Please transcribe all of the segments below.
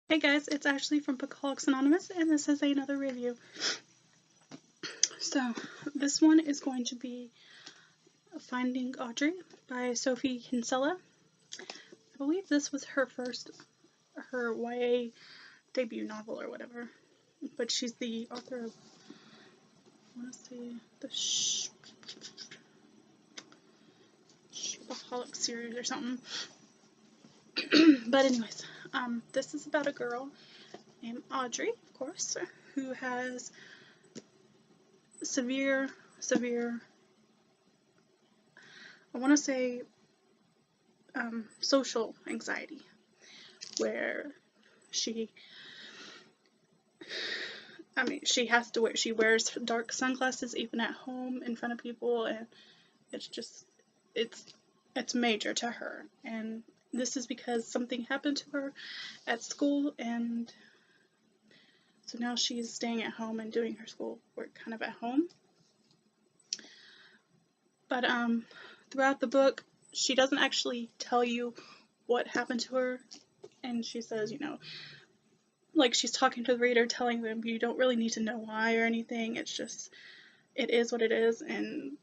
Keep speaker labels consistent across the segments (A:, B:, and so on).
A: Hey guys, it's Ashley from Bookaholics Anonymous, and this is another review. So, this one is going to be Finding Audrey by Sophie Kinsella. I believe this was her YA debut novel or whatever, but she's the author of, I want to say, the Bookaholics series or something. But anyways, this is about a girl named Audrey, of course, who has severe, I want to say, social anxiety, where she wears dark sunglasses even at home in front of people, and it's major to her. And this is because something happened to her at school, and so now she's staying at home and doing her schoolwork kind of at home. But throughout the book, she doesn't actually tell you what happened to her, and she says, like she's talking to the reader, telling them you don't really need to know why or anything. It's just, it is what it is, and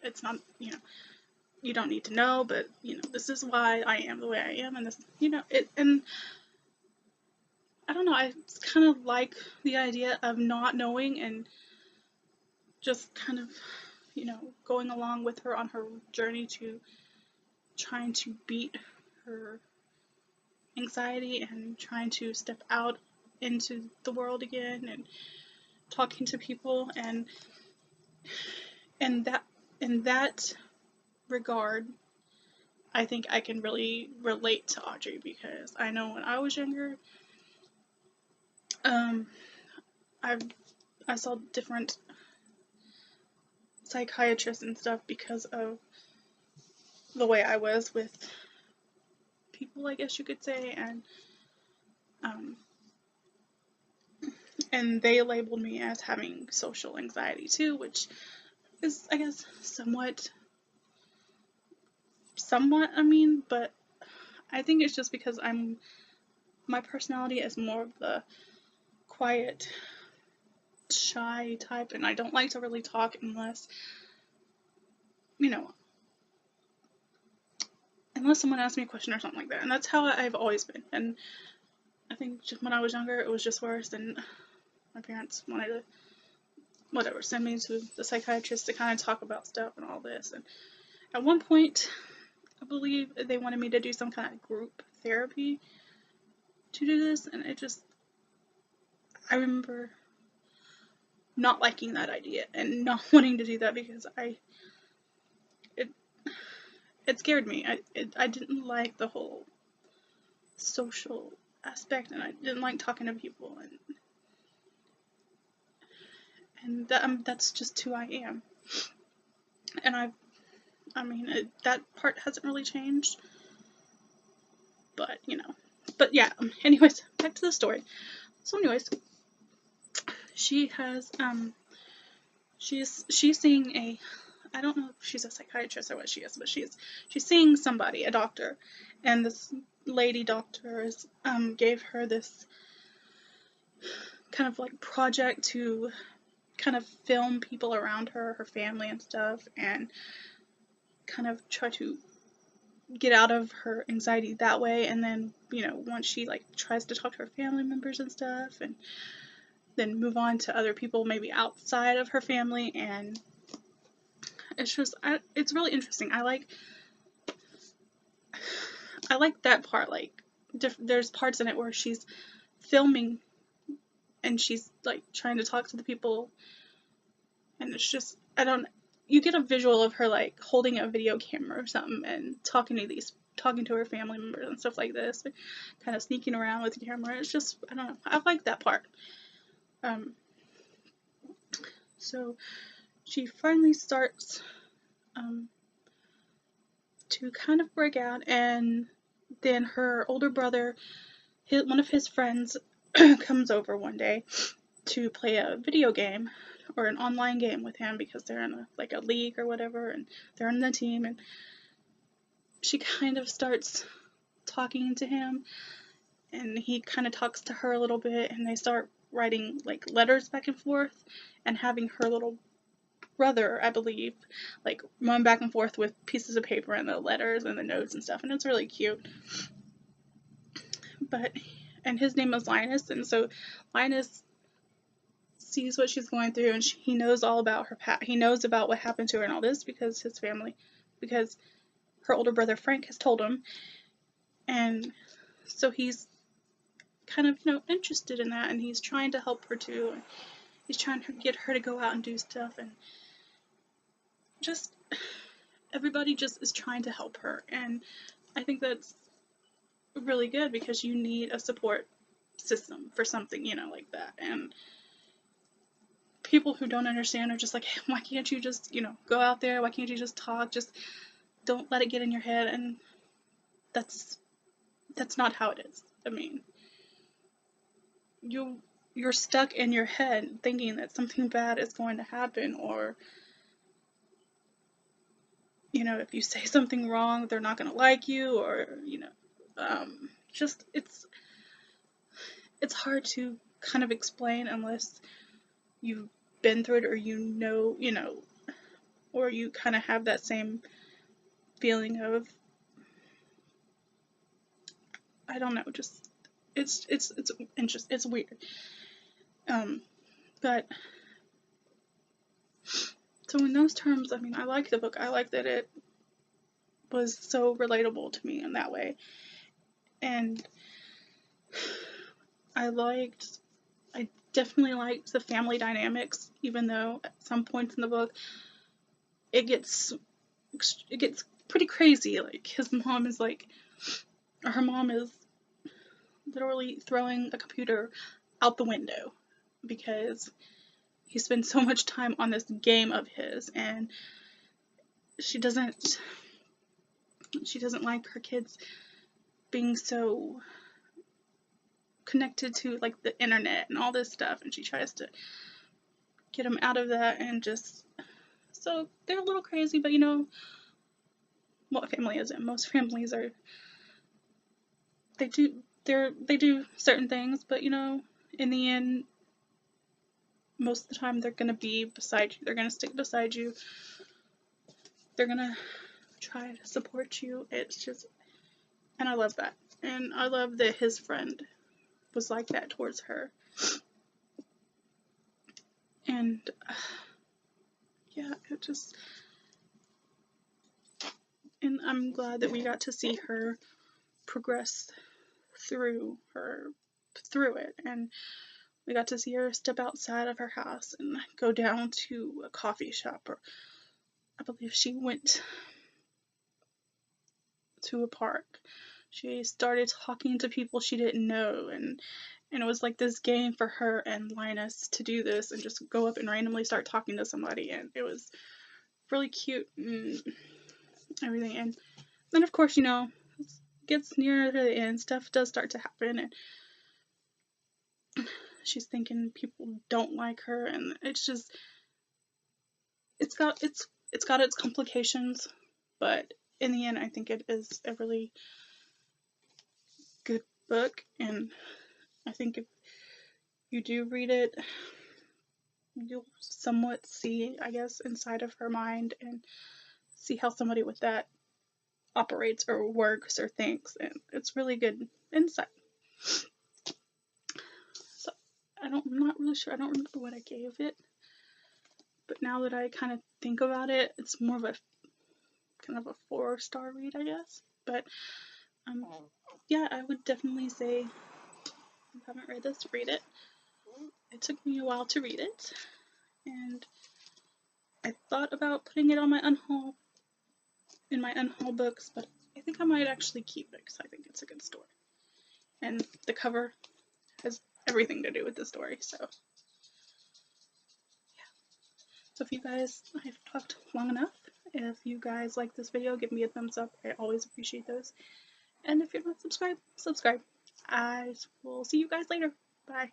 A: it's not, you don't need to know, but this is why I am the way I am, and this, and I don't know, I kind of like the idea of not knowing and just kind of, going along with her on her journey to trying to beat her anxiety and trying to step out into the world again and talking to people, and in that regard, I think I can really relate to Audrey, because I know when I was younger, I saw different psychiatrists and stuff because of the way I was with people, I guess you could say, and they labeled me as having social anxiety too, which is, I guess, somewhat, but I think it's just because my personality is more of the quiet, shy type, and I don't like to really talk unless someone asks me a question or something like that, and that's how I've always been. And I think just when I was younger, it was just worse, and my parents wanted to send me to the psychiatrist to kind of talk about stuff and all this. And at one point, I believe they wanted me to do some kind of group therapy to do this, and I remember not liking that idea and not wanting to do that, because it scared me. I didn't like the whole social aspect, and I didn't like talking to people, and that's just who I am. And that part hasn't really changed, but yeah. Anyways, back to the story. So anyways, she has she's seeing I don't know if she's a psychiatrist or what she is, but she's seeing somebody, a doctor, and this lady doctor gave her this kind of like project to kind of film people around her family and stuff, and kind of try to get out of her anxiety that way. And then, once she like tries to talk to her family members and stuff, and then move on to other people maybe outside of her family. And it's really interesting. I like that part. Like, there's parts in it where she's filming and she's like trying to talk to the people, and it's just, you get a visual of her like holding a video camera or something and talking to her family members and stuff like this, kind of sneaking around with the camera. It's just, I don't know, I like that part. So she finally starts to kind of break out, and then her older brother, one of his friends, comes over one day to play a video game or an online game with him, because they're in a league or whatever, and they're in the team, and she kind of starts talking to him, and he kind of talks to her a little bit, and they start writing like letters back and forth, and having her little brother, I believe, like run back and forth with pieces of paper and the letters and the notes and stuff, and it's really cute. And his name is Linus, and so Linus sees what she's going through, and he knows all about her past. He knows about what happened to her and all this because because her older brother Frank has told him, and so he's kind of, interested in that, and he's trying to help her too, and he's trying to get her to go out and do stuff, and just everybody just is trying to help her, and I think that's really good because you need a support system for something, like that, and people who don't understand are just like, why can't you just, go out there, why can't you just talk, just don't let it get in your head, and that's not how it is. I mean, you're stuck in your head thinking that something bad is going to happen, or if you say something wrong, they're not going to like you, or just it's hard to kind of explain unless you've been through it, or or you kind of have that same feeling of, I don't know, just it's interesting, it's weird. But so in those terms, I mean, I like the book. I like that it was so relatable to me in that way, and I definitely liked the family dynamics, even though at some points in the book it gets pretty crazy. Like her mom is literally throwing a computer out the window because he spends so much time on this game of his, and she doesn't like her kids being so connected to like the internet and all this stuff, and she tries to get them out of that, and just, so they're a little crazy, but what family isn't? Most families are, they do certain things, but in the end, most of the time they're going to be beside you, they're going to stick beside you, they're going to try to support you. It's just, and I love that, and I love that his friend was like that towards her, and yeah, it just, and I'm glad that we got to see her progress through it, and we got to see her step outside of her house and go down to a coffee shop, or I believe she went to a park. She started talking to people she didn't know, and it was like this game for her and Linus to do this and just go up and randomly start talking to somebody, and it was really cute and everything. And then of course, it gets nearer to the end, stuff does start to happen, and she's thinking people don't like her, and it's just, it's got its complications, but in the end I think it is a really good book, and I think if you do read it, you'll somewhat see, I guess, inside of her mind and see how somebody with that operates or works or thinks, and it's really good insight. So I'm not really sure, I don't remember what I gave it, but now that I kind of think about it, it's more of a kind of a 4-star read, I guess. But yeah, I would definitely say, if you haven't read this, read it. It took me a while to read it, and I thought about putting it on my unhaul books, but I think I might actually keep it because I think it's a good story, and the cover has everything to do with the story. So yeah. So if you guys, I've talked long enough. If you guys like this video, give me a thumbs up. I always appreciate those. And if you're not subscribed, subscribe. I will see you guys later. Bye.